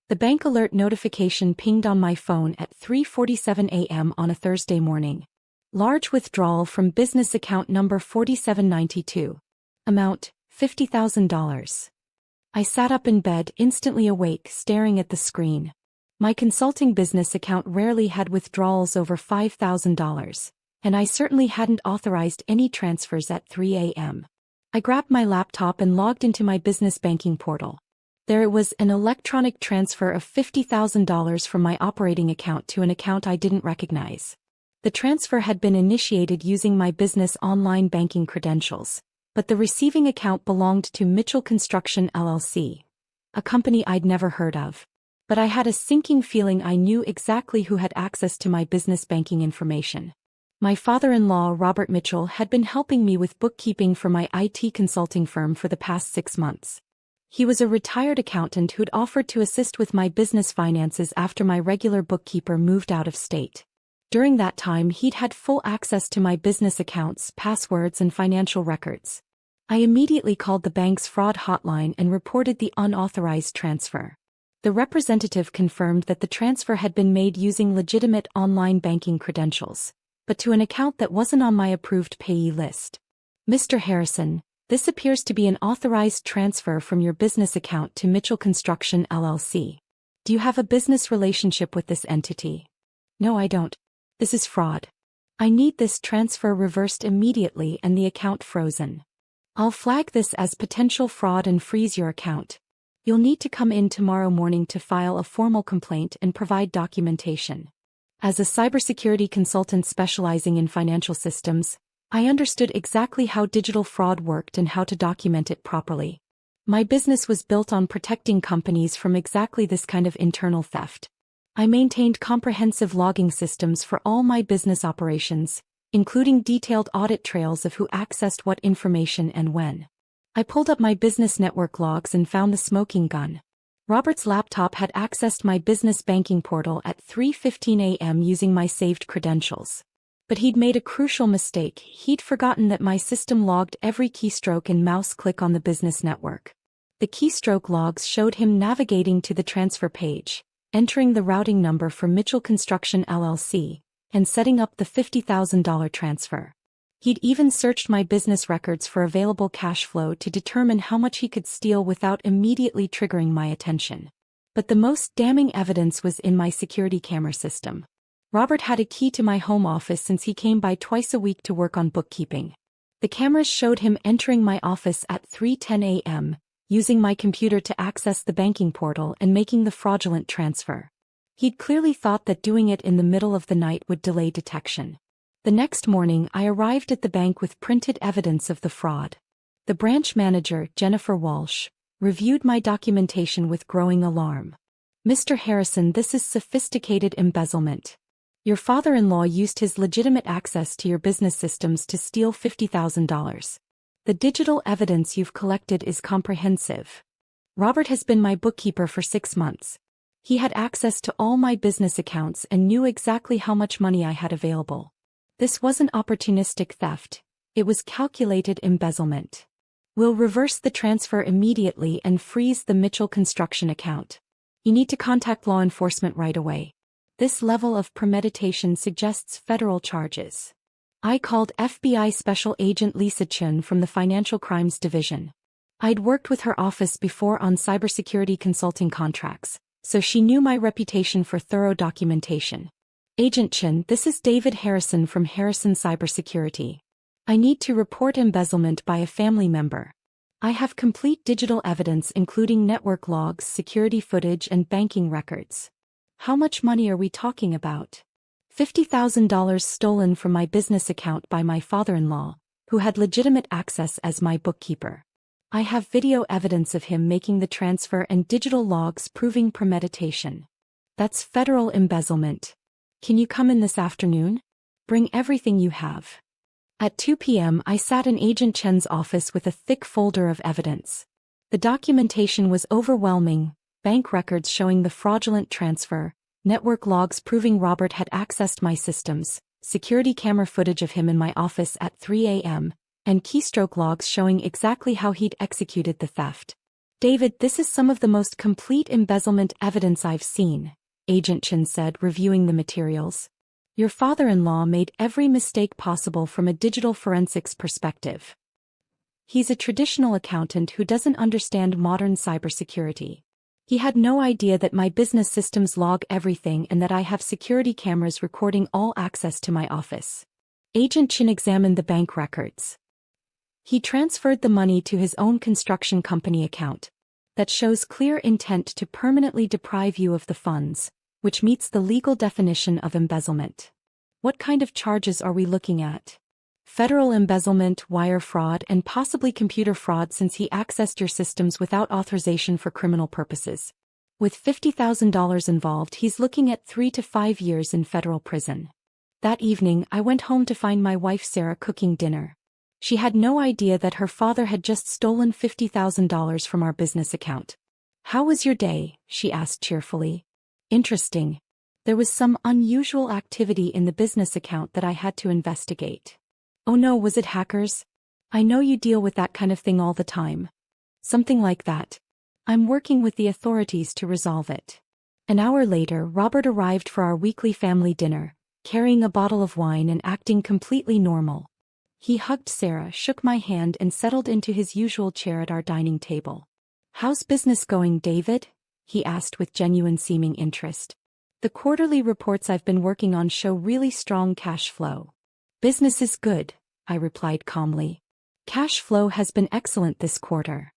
The bank alert notification pinged on my phone at 3:47 a.m. on a Thursday morning. Large withdrawal from business account number 4792. Amount, $50,000. I sat up in bed, instantly awake, staring at the screen. My consulting business account rarely had withdrawals over $5,000, and I certainly hadn't authorized any transfers at 3 a.m. I grabbed my laptop and logged into my business banking portal. There it was, an electronic transfer of $50,000 from my operating account to an account I didn't recognize. The transfer had been initiated using my business online banking credentials, but the receiving account belonged to Mitchell Construction LLC, a company I'd never heard of. But I had a sinking feeling I knew exactly who had access to my business banking information. My father-in-law, Robert Mitchell, had been helping me with bookkeeping for my IT consulting firm for the past 6 months. He was a retired accountant who'd offered to assist with my business finances after my regular bookkeeper moved out of state. During that time, he'd had full access to my business accounts, passwords, and financial records. I immediately called the bank's fraud hotline and reported the unauthorized transfer. The representative confirmed that the transfer had been made using legitimate online banking credentials, but to an account that wasn't on my approved payee list. Mr. Harrison, this appears to be an authorized transfer from your business account to Mitchell Construction LLC. Do you have a business relationship with this entity? No, I don't. This is fraud. I need this transfer reversed immediately and the account frozen. I'll flag this as potential fraud and freeze your account. You'll need to come in tomorrow morning to file a formal complaint and provide documentation. As a cybersecurity consultant specializing in financial systems, I understood exactly how digital fraud worked and how to document it properly. My business was built on protecting companies from exactly this kind of internal theft. I maintained comprehensive logging systems for all my business operations, including detailed audit trails of who accessed what information and when. I pulled up my business network logs and found the smoking gun. Robert's laptop had accessed my business banking portal at 3:15 a.m. using my saved credentials. But he'd made a crucial mistake. He'd forgotten that my system logged every keystroke and mouse click on the business network. The keystroke logs showed him navigating to the transfer page, entering the routing number for Mitchell Construction LLC, and setting up the $50,000 transfer. He'd even searched my business records for available cash flow to determine how much he could steal without immediately triggering my attention. But the most damning evidence was in my security camera system. Robert had a key to my home office since he came by twice a week to work on bookkeeping. The cameras showed him entering my office at 3:10 a.m., using my computer to access the banking portal and making the fraudulent transfer. He'd clearly thought that doing it in the middle of the night would delay detection. The next morning, I arrived at the bank with printed evidence of the fraud. The branch manager, Jennifer Walsh, reviewed my documentation with growing alarm. Mr. Harrison, this is sophisticated embezzlement. Your father-in-law used his legitimate access to your business systems to steal $50,000. The digital evidence you've collected is comprehensive. Robert has been my bookkeeper for 6 months. He had access to all my business accounts and knew exactly how much money I had available. This wasn't opportunistic theft, it was calculated embezzlement. We'll reverse the transfer immediately and freeze the Mitchell Construction account. You need to contact law enforcement right away. This level of premeditation suggests federal charges. I called FBI Special Agent Lisa Chun from the Financial Crimes Division. I'd worked with her office before on cybersecurity consulting contracts, so she knew my reputation for thorough documentation. Agent Chun, this is David Harrison from Harrison Cybersecurity. I need to report embezzlement by a family member. I have complete digital evidence including network logs, security footage, and banking records. How much money are we talking about? $50,000 stolen from my business account by my father-in-law, who had legitimate access as my bookkeeper. I have video evidence of him making the transfer and digital logs proving premeditation. That's federal embezzlement. Can you come in this afternoon? Bring everything you have. At 2 p.m. I sat in Agent Chen's office with a thick folder of evidence. The documentation was overwhelming. Bank records showing the fraudulent transfer, network logs proving Robert had accessed my systems, security camera footage of him in my office at 3 a.m., and keystroke logs showing exactly how he'd executed the theft. David, this is some of the most complete embezzlement evidence I've seen, Agent Chin said, reviewing the materials. Your father-in-law made every mistake possible from a digital forensics perspective. He's a traditional accountant who doesn't understand modern cybersecurity. He had no idea that my business systems log everything and that I have security cameras recording all access to my office. Agent Chin examined the bank records. He transferred the money to his own construction company account. That shows clear intent to permanently deprive you of the funds, which meets the legal definition of embezzlement. What kind of charges are we looking at? Federal embezzlement, wire fraud, and possibly computer fraud, since he accessed your systems without authorization for criminal purposes. With $50,000 involved, he's looking at 3 to 5 years in federal prison. That evening, I went home to find my wife Sarah cooking dinner. She had no idea that her father had just stolen $50,000 from our business account. "How was your day?" she asked cheerfully. "Interesting. There was some unusual activity in the business account that I had to investigate." "Oh no, was it hackers?" "I know you deal with that kind of thing all the time." "Something like that. I'm working with the authorities to resolve it." An hour later, Robert arrived for our weekly family dinner, carrying a bottle of wine and acting completely normal. He hugged Sarah, shook my hand, and settled into his usual chair at our dining table. "How's business going, David?" he asked with genuine seeming interest. "The quarterly reports I've been working on show really strong cash flow." "Business is good," I replied calmly. "Cash flow has been excellent this quarter."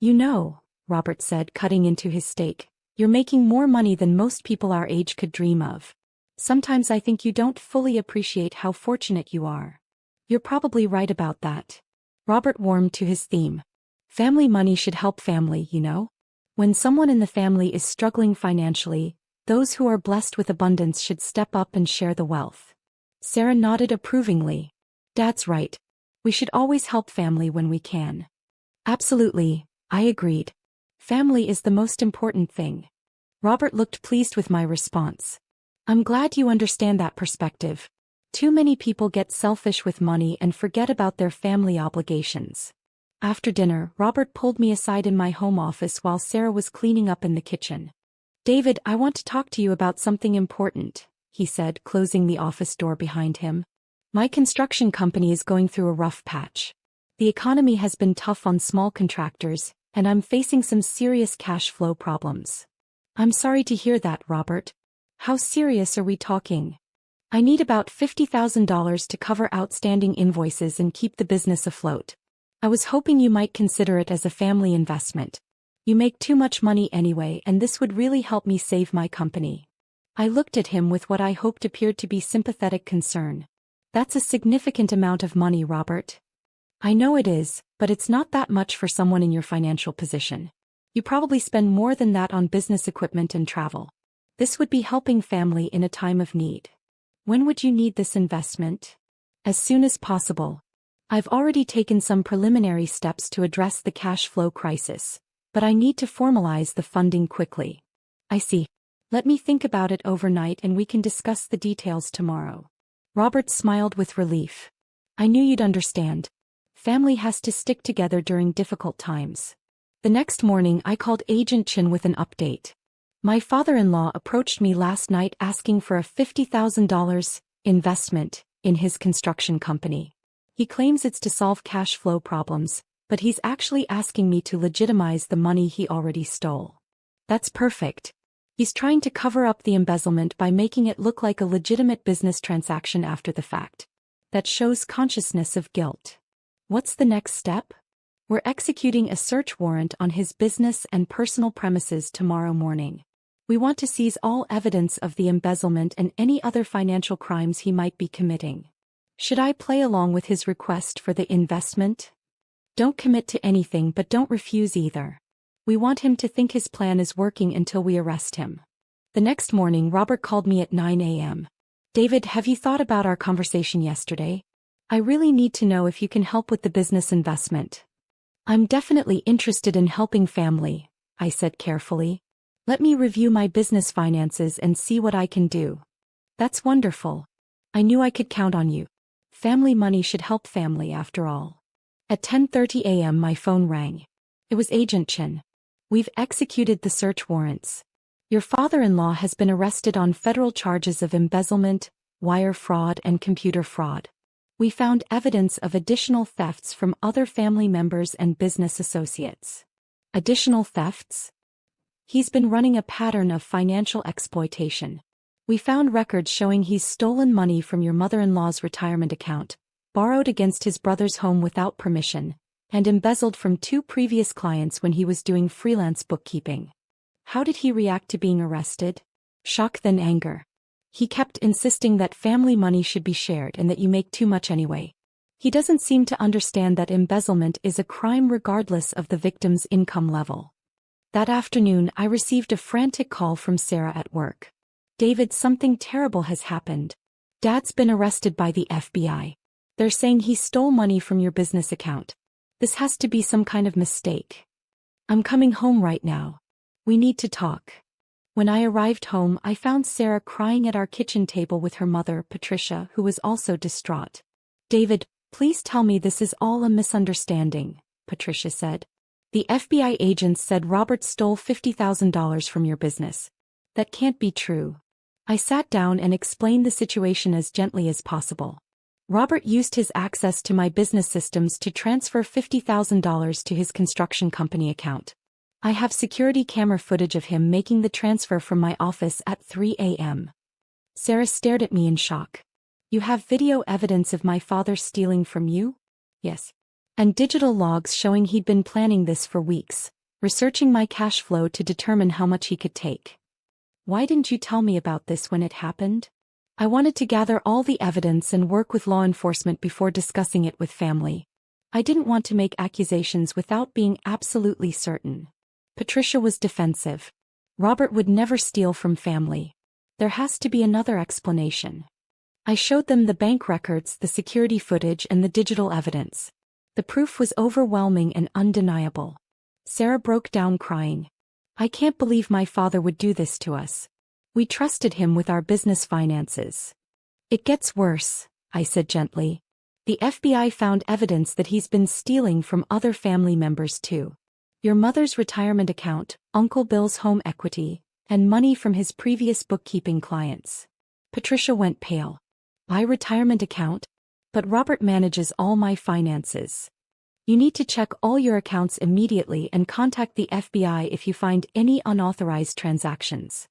"You know," Robert said, cutting into his steak, "you're making more money than most people our age could dream of. Sometimes I think you don't fully appreciate how fortunate you are." "You're probably right about that." Robert warmed to his theme. Family money should help family, you know? When someone in the family is struggling financially, those who are blessed with abundance should step up and share the wealth. Sarah nodded approvingly. "Dad's right. We should always help family when we can." "Absolutely," I agreed. "Family is the most important thing." Robert looked pleased with my response. "I'm glad you understand that perspective. Too many people get selfish with money and forget about their family obligations." After dinner, Robert pulled me aside in my home office while Sarah was cleaning up in the kitchen. "David, I want to talk to you about something important," he said, closing the office door behind him. "My construction company is going through a rough patch. The economy has been tough on small contractors, and I'm facing some serious cash flow problems." "I'm sorry to hear that, Robert. How serious are we talking?" "I need about $50,000 to cover outstanding invoices and keep the business afloat. I was hoping you might consider it as a family investment. You make too much money anyway, and this would really help me save my company." I looked at him with what I hoped appeared to be sympathetic concern. "That's a significant amount of money, Robert." "I know it is, but it's not that much for someone in your financial position. You probably spend more than that on business equipment and travel. This would be helping family in a time of need." "When would you need this investment?" "As soon as possible. I've already taken some preliminary steps to address the cash flow crisis, but I need to formalize the funding quickly." "I see. Let me think about it overnight and we can discuss the details tomorrow." Robert smiled with relief. "I knew you'd understand. Family has to stick together during difficult times." The next morning I called Agent Chin with an update. "My father-in-law approached me last night asking for a $50,000 investment in his construction company. He claims it's to solve cash flow problems, but he's actually asking me to legitimize the money he already stole." "That's perfect. He's trying to cover up the embezzlement by making it look like a legitimate business transaction after the fact. That shows consciousness of guilt." "What's the next step?" "We're executing a search warrant on his business and personal premises tomorrow morning. We want to seize all evidence of the embezzlement and any other financial crimes he might be committing." "Should I play along with his request for the investment?" "Don't commit to anything, but don't refuse either. We want him to think his plan is working until we arrest him." The next morning, Robert called me at 9 a.m. "David, have you thought about our conversation yesterday? I really need to know if you can help with the business investment." "I'm definitely interested in helping family," I said carefully. "Let me review my business finances and see what I can do." "That's wonderful. I knew I could count on you. Family money should help family after all." At 10:30 a.m. my phone rang. It was Agent Chin. We've executed the search warrants. Your father-in-law has been arrested on federal charges of embezzlement, wire fraud, and computer fraud. We found evidence of additional thefts from other family members and business associates. Additional thefts? He's been running a pattern of financial exploitation. We found records showing he's stolen money from your mother-in-law's retirement account, borrowed against his brother's home without permission, and embezzled from 2 previous clients when he was doing freelance bookkeeping. How did he react to being arrested? Shock, then anger. He kept insisting that family money should be shared and that you make too much anyway. He doesn't seem to understand that embezzlement is a crime regardless of the victim's income level. That afternoon, I received a frantic call from Sarah at work. David, something terrible has happened. Dad's been arrested by the FBI. They're saying he stole money from your business account. This has to be some kind of mistake. I'm coming home right now. We need to talk. When I arrived home, I found Sarah crying at our kitchen table with her mother, Patricia, who was also distraught. David, please tell me this is all a misunderstanding, Patricia said. The FBI agents said Robert stole $50,000 from your business. That can't be true. I sat down and explained the situation as gently as possible. Robert used his access to my business systems to transfer $50,000 to his construction company account. I have security camera footage of him making the transfer from my office at 3 a.m. Sarah stared at me in shock. You have video evidence of my father stealing from you? Yes. And digital logs showing he'd been planning this for weeks, researching my cash flow to determine how much he could take. Why didn't you tell me about this when it happened? I wanted to gather all the evidence and work with law enforcement before discussing it with family. I didn't want to make accusations without being absolutely certain. Patricia was defensive. Robert would never steal from family. There has to be another explanation. I showed them the bank records, the security footage, and the digital evidence. The proof was overwhelming and undeniable. Sarah broke down crying. I can't believe my father would do this to us. We trusted him with our business finances. It gets worse, I said gently. The FBI found evidence that he's been stealing from other family members too. Your mother's retirement account, Uncle Bill's home equity, and money from his previous bookkeeping clients. Patricia went pale. My retirement account? But Robert manages all my finances. You need to check all your accounts immediately and contact the FBI if you find any unauthorized transactions.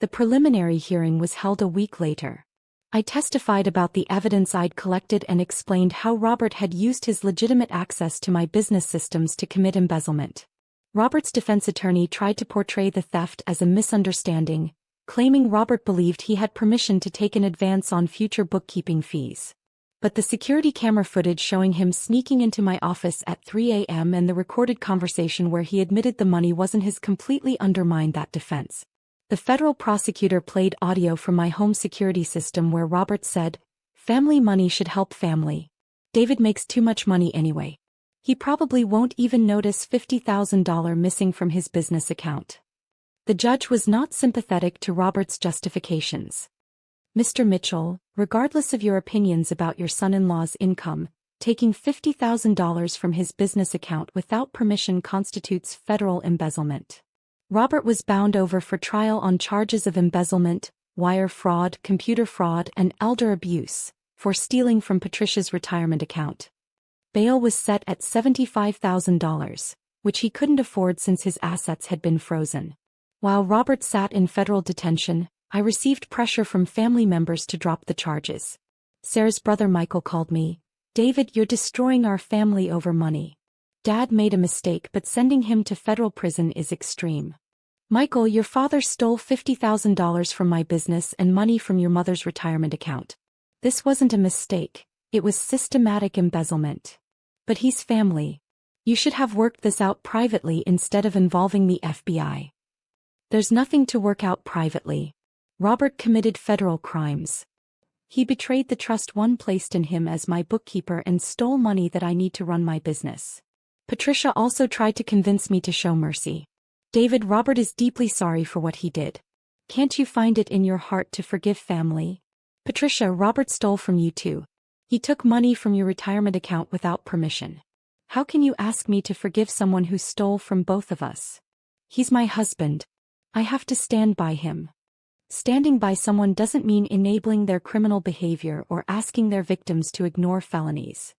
The preliminary hearing was held a week later. I testified about the evidence I'd collected and explained how Robert had used his legitimate access to my business systems to commit embezzlement. Robert's defense attorney tried to portray the theft as a misunderstanding, claiming Robert believed he had permission to take an advance on future bookkeeping fees. But the security camera footage showing him sneaking into my office at 3 a.m. and the recorded conversation where he admitted the money wasn't his completely undermined that defense. The federal prosecutor played audio from my home security system where Robert said, "Family money should help family. David makes too much money anyway. He probably won't even notice $50,000 missing from his business account." The judge was not sympathetic to Robert's justifications. Mr. Mitchell, regardless of your opinions about your son-in-law's income, taking $50,000 from his business account without permission constitutes federal embezzlement. Robert was bound over for trial on charges of embezzlement, wire fraud, computer fraud, and elder abuse, for stealing from Patricia's retirement account. Bail was set at $75,000, which he couldn't afford since his assets had been frozen. While Robert sat in federal detention, I received pressure from family members to drop the charges. Sarah's brother Michael called me. "David, you're destroying our family over money. Dad made a mistake, but sending him to federal prison is extreme. Michael, your father stole $50,000 from my business and money from your mother's retirement account. This wasn't a mistake, it was systematic embezzlement. But he's family. You should have worked this out privately instead of involving the FBI." There's nothing to work out privately. Robert committed federal crimes. He betrayed the trust one placed in him as my bookkeeper and stole money that I need to run my business. Patricia also tried to convince me to show mercy. "David, Robert is deeply sorry for what he did. Can't you find it in your heart to forgive family?" "Patricia, Robert stole from you too. He took money from your retirement account without permission. How can you ask me to forgive someone who stole from both of us?" He's my husband. I have to stand by him. Standing by someone doesn't mean enabling their criminal behavior or asking their victims to ignore felonies.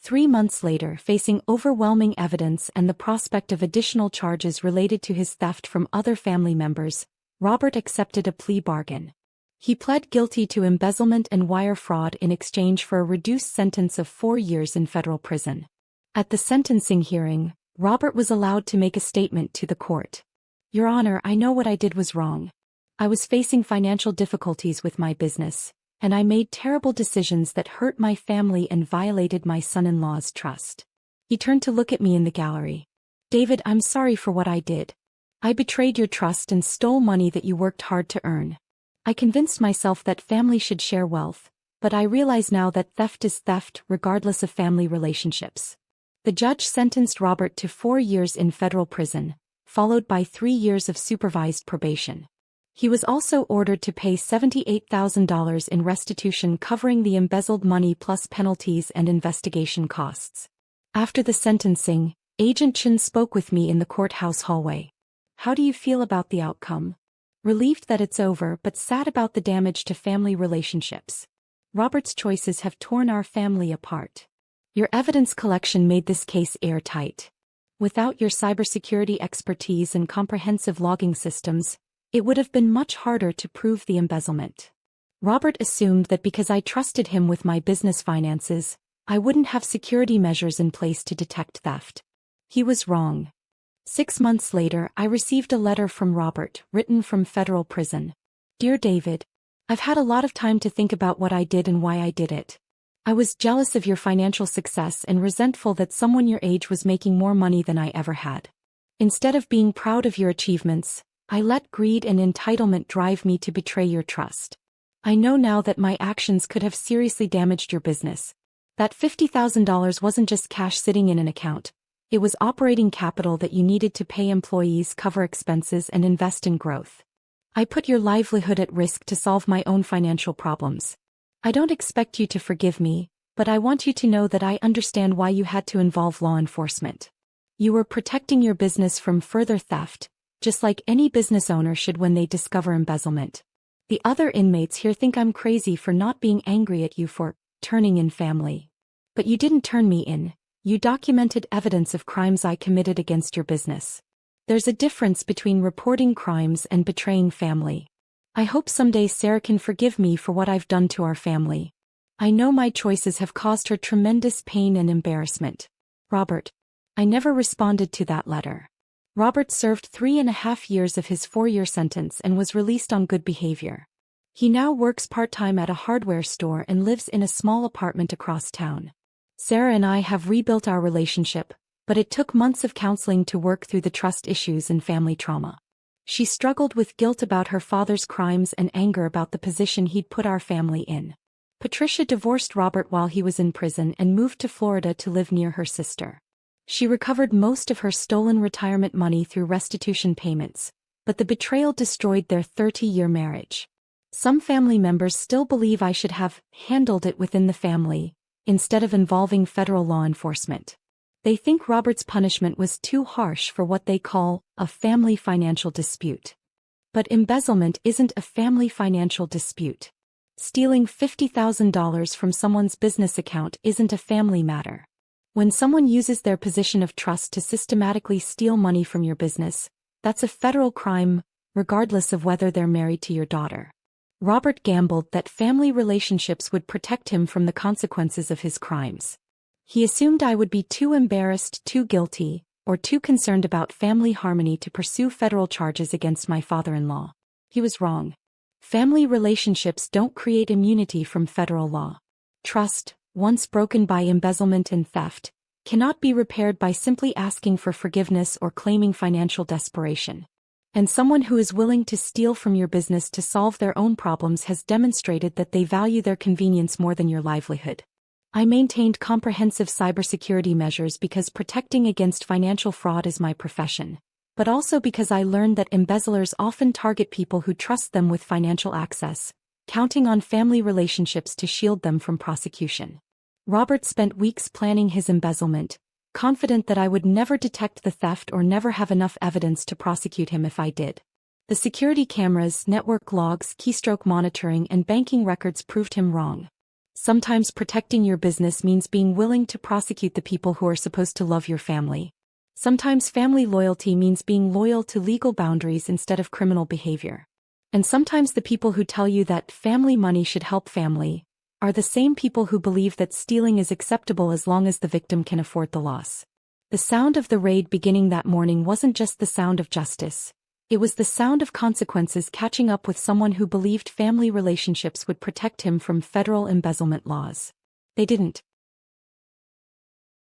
3 months later, facing overwhelming evidence and the prospect of additional charges related to his theft from other family members, Robert accepted a plea bargain. He pled guilty to embezzlement and wire fraud in exchange for a reduced sentence of 4 years in federal prison. At the sentencing hearing, Robert was allowed to make a statement to the court. "Your Honor, I know what I did was wrong. I was facing financial difficulties with my business, and I made terrible decisions that hurt my family and violated my son-in-law's trust." He turned to look at me in the gallery. "David, I'm sorry for what I did. I betrayed your trust and stole money that you worked hard to earn. I convinced myself that family should share wealth, but I realize now that theft is theft regardless of family relationships." The judge sentenced Robert to 4 years in federal prison, followed by 3 years of supervised probation. He was also ordered to pay $78,000 in restitution covering the embezzled money plus penalties and investigation costs. After the sentencing, Agent Chen spoke with me in the courthouse hallway. "How do you feel about the outcome?" "Relieved that it's over, but sad about the damage to family relationships. Robert's choices have torn our family apart. Your evidence collection made this case airtight. Without your cybersecurity expertise and comprehensive logging systems, it would have been much harder to prove the embezzlement. Robert assumed that because I trusted him with my business finances, I wouldn't have security measures in place to detect theft. He was wrong." 6 months later, I received a letter from Robert, written from federal prison. "Dear David, I've had a lot of time to think about what I did and why I did it. I was jealous of your financial success and resentful that someone your age was making more money than I ever had. Instead of being proud of your achievements, I let greed and entitlement drive me to betray your trust. I know now that my actions could have seriously damaged your business. That $50,000 wasn't just cash sitting in an account. It was operating capital that you needed to pay employees, cover expenses, and invest in growth. I put your livelihood at risk to solve my own financial problems. I don't expect you to forgive me, but I want you to know that I understand why you had to involve law enforcement. You were protecting your business from further theft, just like any business owner should when they discover embezzlement. The other inmates here think I'm crazy for not being angry at you for turning in family. But you didn't turn me in. You documented evidence of crimes I committed against your business. There's a difference between reporting crimes and betraying family. I hope someday Sarah can forgive me for what I've done to our family. I know my choices have caused her tremendous pain and embarrassment. Robert." I never responded to that letter. Robert served 3.5 years of his 4-year sentence and was released on good behavior. He now works part-time at a hardware store and lives in a small apartment across town. Sarah and I have rebuilt our relationship, but it took months of counseling to work through the trust issues and family trauma. She struggled with guilt about her father's crimes and anger about the position he'd put our family in. Patricia divorced Robert while he was in prison and moved to Florida to live near her sister. She recovered most of her stolen retirement money through restitution payments, but the betrayal destroyed their 30-year marriage. Some family members still believe I should have handled it within the family, instead of involving federal law enforcement. They think Robert's punishment was too harsh for what they call a family financial dispute. But embezzlement isn't a family financial dispute. Stealing $50,000 from someone's business account isn't a family matter. When someone uses their position of trust to systematically steal money from your business, that's a federal crime, regardless of whether they're married to your daughter. Robert gambled that family relationships would protect him from the consequences of his crimes. He assumed I would be too embarrassed, too guilty, or too concerned about family harmony to pursue federal charges against my father-in-law. He was wrong. Family relationships don't create immunity from federal law. Trust, once broken by embezzlement and theft, cannot be repaired by simply asking for forgiveness or claiming financial desperation. And someone who is willing to steal from your business to solve their own problems has demonstrated that they value their convenience more than your livelihood. I maintained comprehensive cybersecurity measures because protecting against financial fraud is my profession, but also because I learned that embezzlers often target people who trust them with financial access, counting on family relationships to shield them from prosecution. Robert spent weeks planning his embezzlement, confident that I would never detect the theft or never have enough evidence to prosecute him if I did. The security cameras, network logs, keystroke monitoring, and banking records proved him wrong. Sometimes protecting your business means being willing to prosecute the people who are supposed to love your family. Sometimes family loyalty means being loyal to legal boundaries instead of criminal behavior. And sometimes the people who tell you that family money should help family are the same people who believe that stealing is acceptable as long as the victim can afford the loss. The sound of the raid beginning that morning wasn't just the sound of justice. It was the sound of consequences catching up with someone who believed family relationships would protect him from federal embezzlement laws. They didn't.